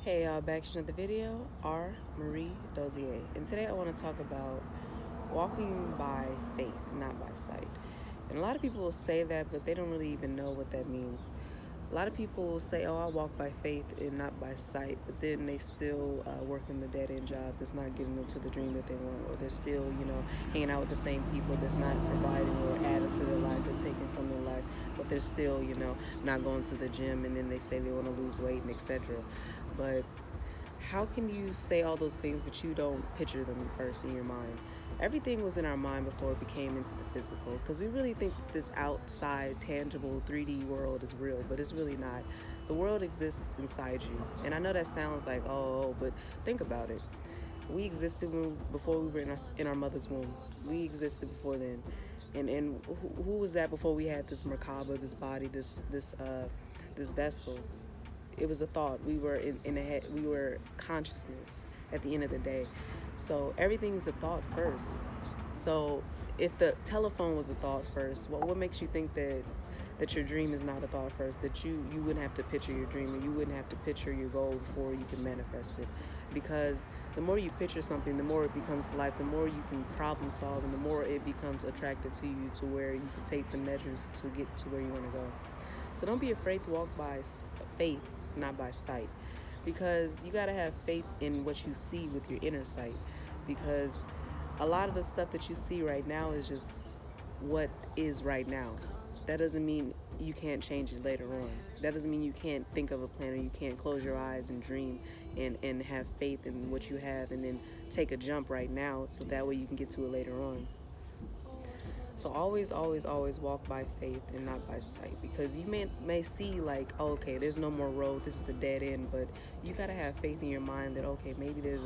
Hey y'all, back to another video. R. Marie Dozier, and today I want to talk about walking by faith, not by sight. And a lot of people will say that, but they don't really even know what that means. A lot of people will say, "Oh, I walk by faith and not by sight," but then they still working the dead end job that's not getting them to the dream that they want, or they're still, hanging out with the same people that's not providing or adding to their life, they're taking from their life, but they're still, not going to the gym, and then they say they want to lose weight and etc. But how can you say all those things but you don't picture them first in your mind? Everything was in our mind before it became into the physical, because we really think this outside tangible 3D world is real, but it's really not. The world exists inside you, and I know that sounds like oh, but think about it. We existed before we were in our mother's womb. We existed before then, and who was that before we had this merkaba, this body, this vessel? It was a thought. We were in a head. We were consciousness at the end of the day. So everything's a thought first. So if the telephone was a thought first, what makes you think that your dream is not a thought first? That you wouldn't have to picture your dream, and you wouldn't have to picture your goal before you can manifest it. Because the more you picture something, the more it becomes life. The more you can problem solve, and the more it becomes attracted to you, to where you can take the measures to get to where you want to go. So don't be afraid to walk by faith, not by sight. Because you got to have faith in what you see with your inner sight. Because a lot of the stuff that you see right now is just what is right now. That doesn't mean you can't change it later on. That doesn't mean you can't think of a plan, or you can't close your eyes and dream and have faith in what you have, and then take a jump right now so that way you can get to it later on. So always, always, always walk by faith and not by sight, because you may see like, oh, okay, there's no more road, this is a dead end, but you gotta have faith in your mind that okay, maybe there's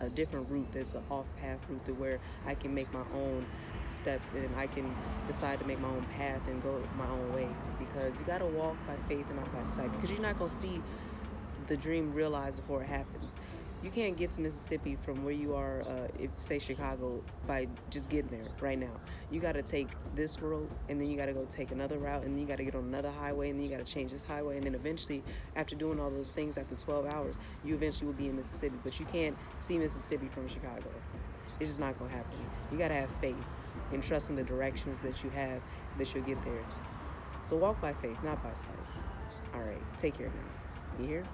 a different route, there's an off path route to where I can make my own steps, and I can decide to make my own path and go my own way. Because you gotta walk by faith and not by sight, because you're not gonna see the dream realized before it happens. You can't get to Mississippi from where you are, if say Chicago, by just getting there right now. You got to take this road, and then you got to go take another route, and then you got to get on another highway, and then you got to change this highway, and then eventually, after doing all those things, after 12 hours, you eventually will be in Mississippi. But you can't see Mississippi from Chicago. It's just not gonna happen. You got to have faith and trust in the directions that you have, that you'll get there. So walk by faith, not by sight. All right, take care now. You hear?